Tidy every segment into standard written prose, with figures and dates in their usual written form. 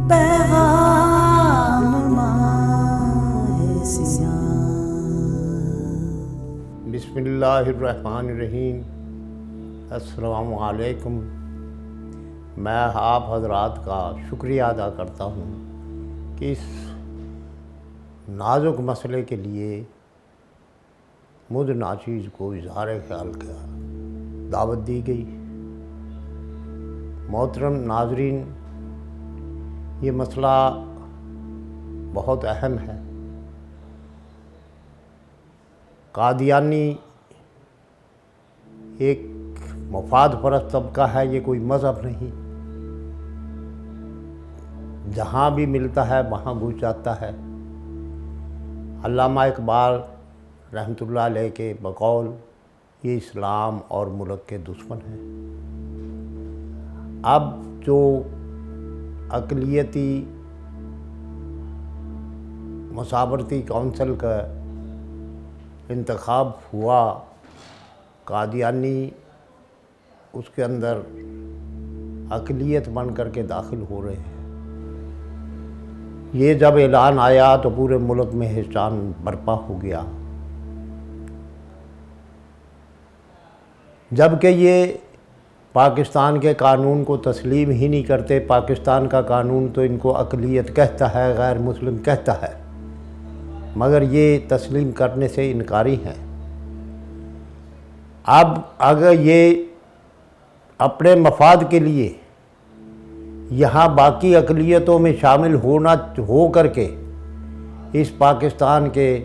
पैगाम माहे सियां। बिस्मिल्लाहिर्रहमानिर्रहीम। अस्सलामु अलैकुम। मैं आप हजरात का शुक्रिया अदा करता हूँ कि इस नाजुक मसले के लिए मुझ नाचीज़ को इज़हार ख्याल का दावत दी गई। मोहतरम नाजरीन, ये मसला बहुत अहम है। कादियानी एक मफाद परस्त तबका है, ये कोई मज़हब नहीं। जहाँ भी मिलता है वहाँ घुस जाता है। अल्लामा इकबाल रहमतुल्लाह अलैह के बकौल ये इस्लाम और मुल्क के दुश्मन हैं। अब जो अक़लियती मसावरती कौंसिल का इंतखाब हुआ, कादियानी उसके अंदर अक़लियत बन कर के दाखिल हो रहे हैं। ये जब ऐलान आया तो पूरे मुल्क में हिचकान बरपा हो गया, जबकि ये पाकिस्तान के कानून को तस्लीम ही नहीं करते। पाकिस्तान का कानून तो इनको अक़लियत कहता है, गैर मुस्लिम कहता है, मगर ये तस्लीम करने से इनकारी हैं। अब अगर ये अपने मफाद के लिए यहाँ बाकी अक़लियतों में शामिल हो करके इस पाकिस्तान के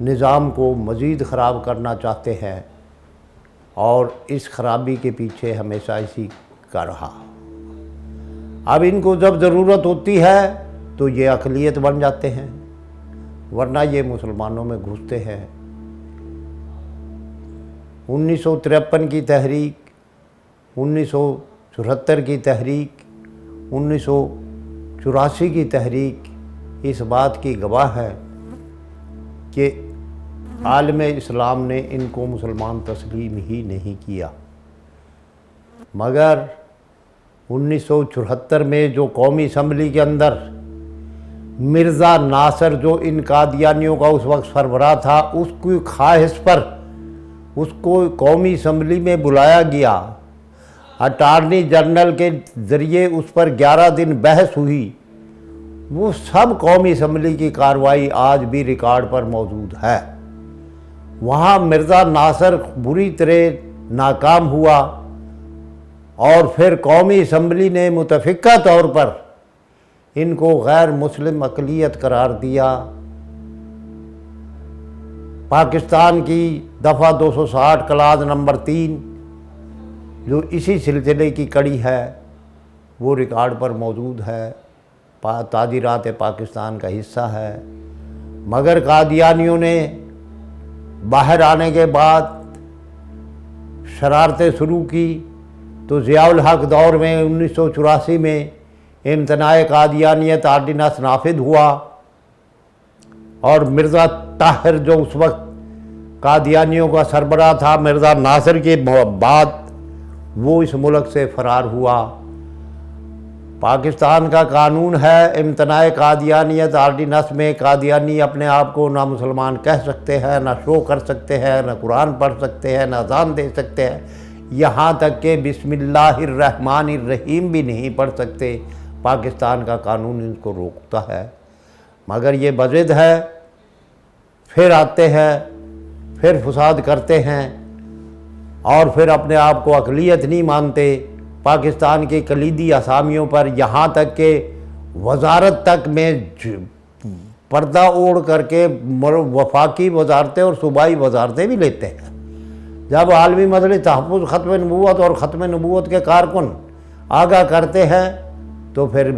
निज़ाम को मज़ीद ख़राब करना चाहते हैं, और इस खराबी के पीछे हमेशा इसी का रहा। अब इनको जब ज़रूरत होती है तो ये अक़लियत बन जाते हैं, वरना ये मुसलमानों में घुसते हैं। 1953 की तहरीक, 1974 की तहरीक, 1984 की तहरीक इस बात की गवाह है कि आलम इस्लाम ने इनको मुसलमान तस्लीम ही नहीं किया। मगर 1974 में जो कौमी असम्बली के अंदर मिर्ज़ा नासर, जो इन कादियानियों का उस वक्त सरबराह था, उसकी ख्वाहिश पर उसको कौमी असम्बली में बुलाया गया। अटार्नी जनरल के ज़रिए उस पर 11 दिन बहस हुई। वो सब कौमी असम्बली की कार्रवाई आज भी रिकॉर्ड पर मौजूद है। वहाँ मिर्ज़ा नासर बुरी तरह नाकाम हुआ, और फिर कौमी असम्बली ने मुतफ़िक़ा तौर पर इनको गैर मुस्लिम अक़लियत करार दिया। पाकिस्तान की दफ़ा 260 क्लास नंबर 3 जो इसी सिलसिले की कड़ी है, वो रिकॉर्ड पर मौजूद है, ताजीरात पाकिस्तान का हिस्सा है। मगर कादियानियों ने बाहर आने के बाद शरारतें शुरू की, तो ज़ियाउल हक दौर में 1984 में इम्तनाए कादियानियत आर्डिनेंस नाफिज हुआ, और मिर्ज़ा ताहिर जो उस वक्त कादियानियों का सरबराह था मिर्ज़ा नासिर के बाद, वो इस मुल्क से फ़रार हुआ। पाकिस्तान का कानून है, इम्तनाए कादियानियत आर्डिनेंस में कादियानी अपने आप को ना मुसलमान कह सकते हैं, ना शो कर सकते हैं, ना कुरान पढ़ सकते हैं, ना अज़ान दे सकते हैं, यहाँ तक कि बिस्मिल्लाहिर्रहमानिर्रहीम भी नहीं पढ़ सकते। पाकिस्तान का कानून इनको रोकता है। मगर ये बज़िद है, फिर आते हैं, फिर फसाद करते हैं, और फिर अपने आप को अक़लियत नहीं मानते। पाकिस्तान के कलीदी असामियों पर यहाँ तक कि वजारत तक में पर्दा ओढ़ करके वफाकी वजारतें और सूबाई वजारतें भी लेते हैं। जब आलमी मजलिस तहफ़्फ़ुज़ ख़त्म नबूवत और ख़त्म नबूवत के कारकुन आगाह करते हैं, तो फिर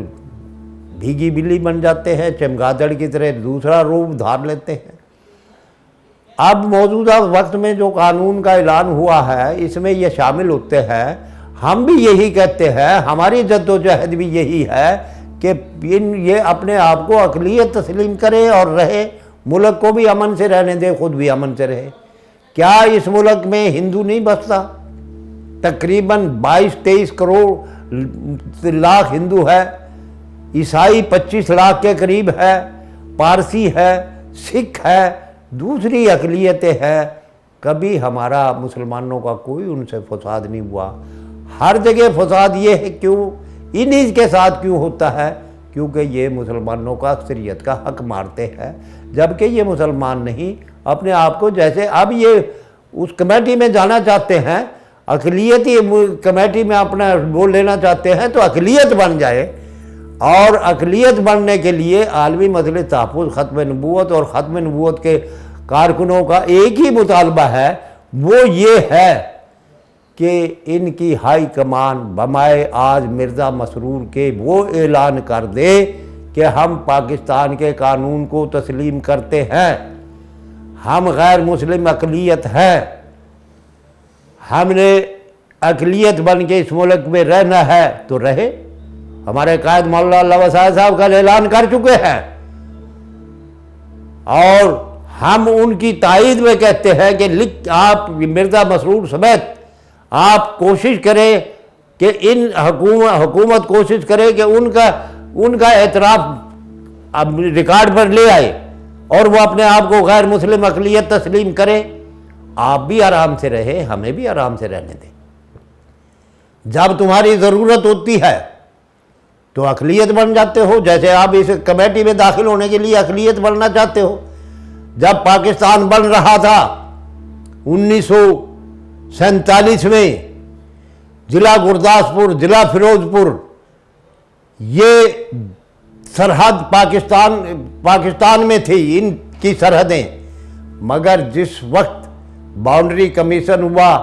भीगी बिल्ली बन जाते हैं, चमगादड़ की तरह दूसरा रूप धार लेते हैं। अब मौजूदा वक्त में जो कानून का ऐलान हुआ है, इसमें ये शामिल होते हैं। हम भी यही कहते हैं, हमारी जद्दोजहद भी यही है कि ये अपने आप को अक़लियत तस्लीम करे और रहे, मुल्क को भी अमन से रहने दे, खुद भी अमन से रहे। क्या इस मुल्क में हिंदू नहीं बसता? तकरीबन 22-23 करोड़ लाख हिंदू है, ईसाई 25 लाख के करीब है, पारसी है, सिख है, दूसरी अक़लियतें हैं। कभी हमारा मुसलमानों का कोई उनसे फसाद नहीं हुआ। हर जगह फसाद ये है, क्यों इन्हीं के साथ क्यों होता है? क्योंकि ये मुसलमानों का अक्सरियत का हक मारते हैं, जबकि ये मुसलमान नहीं, अपने आप को जैसे अब ये उस कमेटी में जाना चाहते हैं, अक़लियती कमेटी में अपना वो लेना चाहते हैं, तो अक़लियत बन जाए। और अक़लियत बनने के लिए आलमी मजलिस तहफ़्फ़ुज़ ख़त्म नबूवत और ख़त्म नबूवत के कारकुनों का एक ही मुतालबा है, वो ये है कि इनकी हाई कमान बमाए आज मिर्ज़ा मसरूर के वो ऐलान कर दे कि हम पाकिस्तान के कानून को तस्लीम करते हैं, हम गैर मुस्लिम अक़लियत हैं, हमने अक़लियत बन के इस मुल्क में रहना है तो रहे। हमारे कायद मौलाना अल्लाह वसाय साहब का ऐलान कर चुके हैं और हम उनकी तायद में कहते हैं कि आप मिर्ज़ा मसरूर समेत आप कोशिश करें कि इन हुकूमत कोशिश करे कि उनका एतराफ़ अब रिकॉर्ड पर ले आए और वो अपने आप को गैर मुस्लिम अक़लियत तस्लीम करे। आप भी आराम से रहे, हमें भी आराम से रहने दें। जब तुम्हारी ज़रूरत होती है तो अक़लियत बन जाते हो, जैसे आप इस कमेटी में दाखिल होने के लिए अक़लियत बनना चाहते हो। जब पाकिस्तान बन रहा था 1947 में, ज़िला गुरदासपुर, ज़िला फिरोज़पुर, ये सरहद पाकिस्तान में थी, इनकी सरहदें। मगर जिस वक्त बाउंड्री कमीशन हुआ,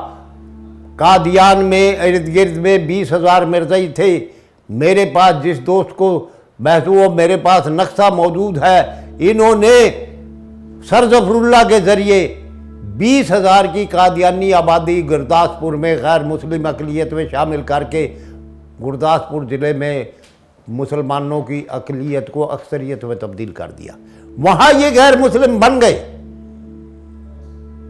कादियान में इर्द गिर्द में 20,000 मिर्ज़ई थे। मेरे पास जिस दोस्त को महसूस, मेरे पास नक्शा मौजूद है, इन्होंने सर ज़फ़रुल्लाह के ज़रिए 20,000 की कादियानी आबादी गुरदासपुर में गैर मुस्लिम अक़लियत में शामिल करके गुरदासपुर ज़िले में मुसलमानों की अक़लियत को अक्सरियत में तब्दील कर दिया। वहाँ ये गैर मुस्लिम बन गए।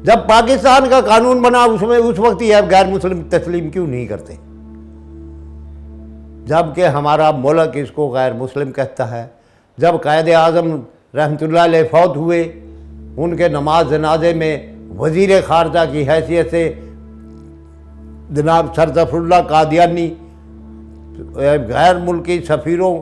जब पाकिस्तान का कानून बना उसमें उस वक्त ही गैर मुस्लिम तस्लीम क्यों नहीं करते, जबकि हमारा मुल्क इसको गैर मुस्लिम कहता है। जब कायद आज़म रहमतुल्लाह अलैह फौत हुए, उनके नमाज जनाजे में वज़ीर ख़ारजा की हैसियत से जनाब सर ज़फ़रुल्लाह कादियानी गैर मुल्की सफ़ीरों,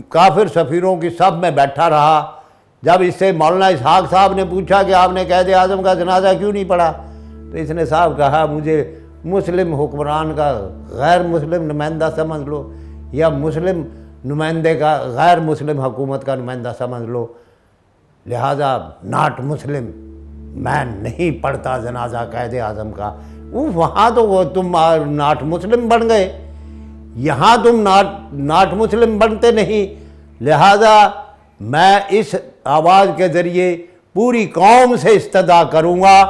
काफिर सफ़ीरों की सब में बैठा रहा। जब इससे मौलाना इसहाक़ साहब ने पूछा कि आपने कायद आज़म का जनाजा क्यों नहीं पढ़ा, तो इसने साहब कहा मुझे मुस्लिम हुक्मरान का गैर मुस्लिम नुमाइंदा समझ लो या मुस्लिम नुमाइंदे का गैर मुस्लिम हुकूमत का नुमाइंदा समझ लो, लिहाजा नॉट मुस्लिम, मैं नहीं पढ़ता जनाजा कायद आज़म का। वहाँ तो तुम नॉट मुस्लिम बन गए, यहाँ तुम नॉट मुस्लिम बनते नहीं। लिहाजा मैं इस आवाज़ के ज़रिए पूरी कौम से इस्तदा करूँगा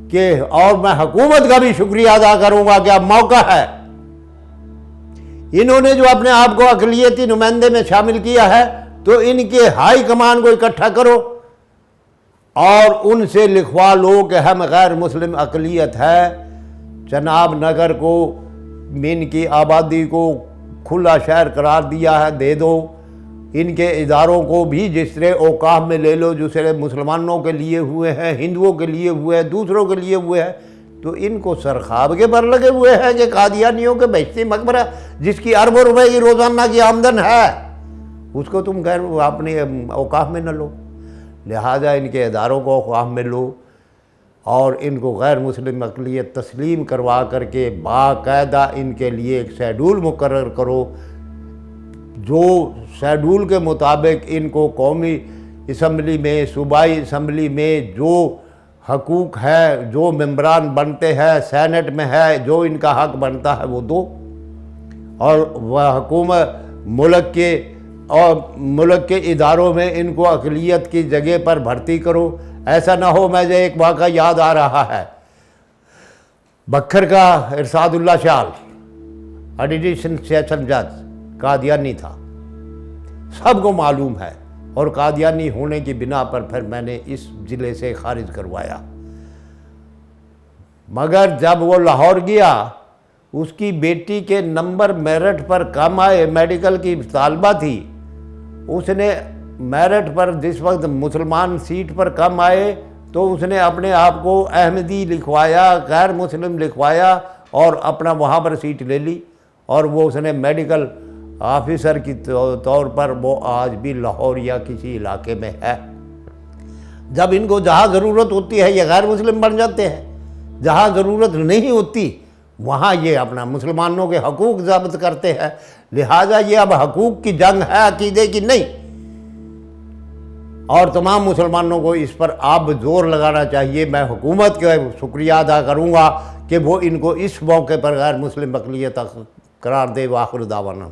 कि, और मैं हुकूमत का भी शुक्रिया अदा करूँगा कि अब मौका है, इन्होंने जो अपने आप को अक़लियती नुमाइंदे में शामिल किया है, तो इनके हाई कमान को इकट्ठा करो और उनसे लिखवा लो कि हम गैर मुस्लिम अक़लियत है। चनाब नगर को, इनकी आबादी को खुला शहर करार दिया है, दे दो। इनके इदारों को भी जिस तरह औकाफ में ले लो, जिस तरह मुसलमानों के लिए हुए हैं, हिंदुओं के लिए हुए हैं, दूसरों के लिए हुए हैं, तो इनको सरखाब के पर लगे हुए हैं कि कादियानियों के बहश्ती मकबरा जिसकी अरबों रुपए की रोज़ाना की आमदन है, उसको तुम गैर अपने औकाफ में न लो। लिहाजा इनके इदारों को औकाफ में लो और इनको गैर मुस्लिम अक़लियत तस्लीम करवा करके बाकायदा इनके लिए एक शेड्यूल मुकर्रर करो, जो शेड्यूल के मुताबिक इनको कौमी असम्बली में, सूबाई असम्बली में जो हकूक़ है, जो मेंबरान बनते हैं, सेनेट में है, जो इनका हक बनता है वो दो, और वह हुकूमत मुल्क के इदारों में इनको अक़लियत की जगह पर भर्ती करो। ऐसा ना हो, मुझे एक वाक़ा याद आ रहा है, बखर का इरशादुल्लाह शाल एडिशन सेशन जज कादियानी था, सबको मालूम है, और कादियानी होने की बिना पर फिर मैंने इस ज़िले से खारिज करवाया। मगर जब वो लाहौर गया उसकी बेटी के नंबर मेरिट पर कम आए, मेडिकल की तालबा थी, उसने मेरिट पर जिस वक्त मुसलमान सीट पर कम आए तो उसने अपने आप को अहमदी लिखवाया, गैर मुस्लिम लिखवाया और अपना वहाँ पर सीट ले ली, और वो उसने मेडिकल ऑफिसर की तौर पर वो आज भी लाहौर या किसी इलाके में है। जब इनको जहाँ ज़रूरत होती है ये गैर मुस्लिम बन जाते हैं, जहाँ ज़रूरत नहीं होती वहाँ ये अपना मुसलमानों के हकूक़ ज़ब्त करते हैं। लिहाजा ये अब हकूक़ की जंग है, अकीदे की नहीं। और तमाम मुसलमानों को इस पर अब जोर लगाना चाहिए। मैं हुकूमत का शुक्रिया अदा करूँगा कि वो इनको इस मौके पर गैर मुस्लिम अक़लियत करार दे। वाखिर दावाना।